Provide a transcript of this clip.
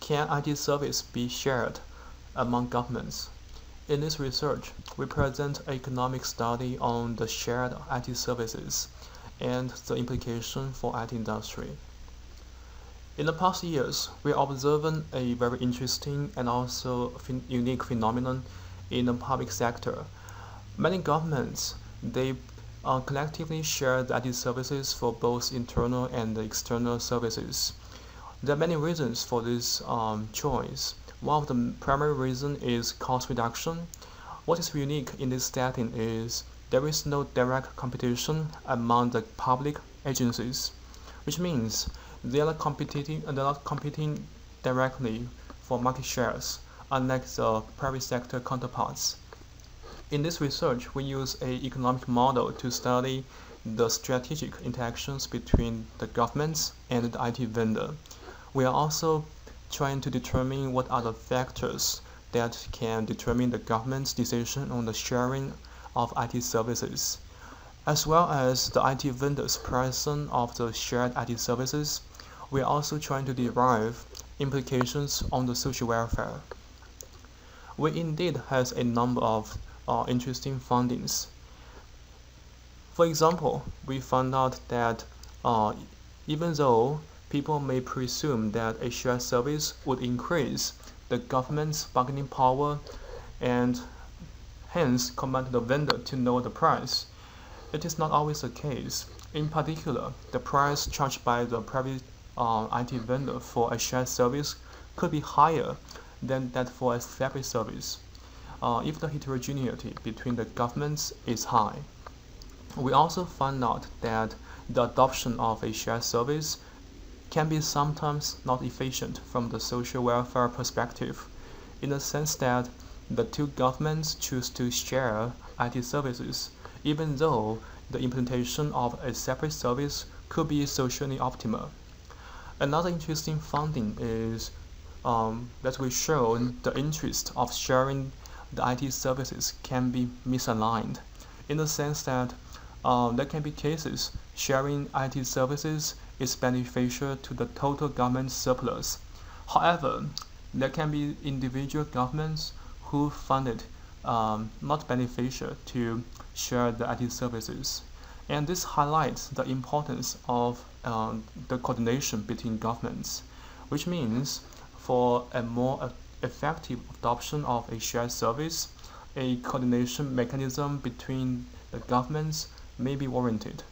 Can IT service be shared among governments? In this research, we present an economic study on the shared IT services and the implication for IT industry. In the past years, we are observing a very interesting and also unique phenomenon in the public sector. Many governments, they collectively share the IT services for both internal and external services. There are many reasons for this choice. One of the primary reasons is cost reduction. What is unique in this setting is there is no direct competition among the public agencies, which means they are not competing directly for market shares, unlike the private sector counterparts. In this research, we use an economic model to study the strategic interactions between the governments and the IT vendor. We are also trying to determine what are the factors that can determine the government's decision on the sharing of IT services, as well as the IT vendor's pricing of the shared IT services. We are also trying to derive implications on the social welfare. We indeed has a number of interesting findings. For example, we found out that even though people may presume that a shared service would increase the government's bargaining power and hence command the vendor to know the price, it is not always the case. In particular, the price charged by the private IT vendor for a shared service could be higher than that for a separate service, if the heterogeneity between the governments is high. We also found out that the adoption of a shared service can be sometimes not efficient from the social welfare perspective, in the sense that the two governments choose to share IT services, even though the implementation of a separate service could be socially optimal. Another interesting finding is that we show the interest of sharing the IT services can be misaligned, in the sense that there can be cases sharing IT services is beneficial to the total government surplus. However, there can be individual governments who find it not beneficial to share the IT services. And this highlights the importance of the coordination between governments, which means for a more effective adoption of a shared service, a coordination mechanism between the governments may be warranted.